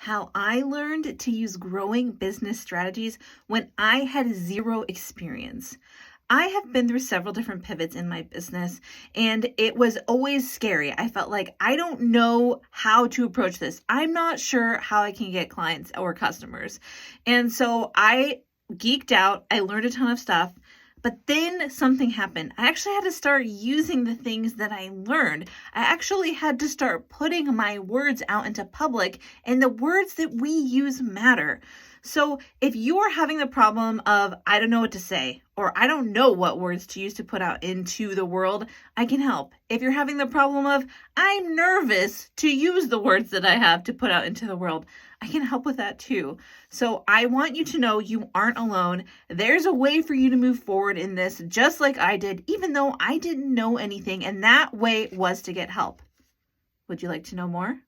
how I learned to use growing business strategies when I had zero experience. I have been through several different pivots in my business, and it was always scary. I felt like I don't know how to approach this. I'm not sure how I can get clients or customers. And so I geeked out. I learned a ton of stuff. But then something happened. I actually had to start using the things that I learned. I actually had to start putting my words out into public, and the words that we use matter. So if you're having the problem of, I don't know what to say, or I don't know what words to use to put out into the world, I can help. If you're having the problem of, I'm nervous to use the words that I have to put out into the world, I can help with that too. So I want you to know you aren't alone. There's a way for you to move forward in this, just like I did, even though I didn't know anything, and that way was to get help. Would you like to know more?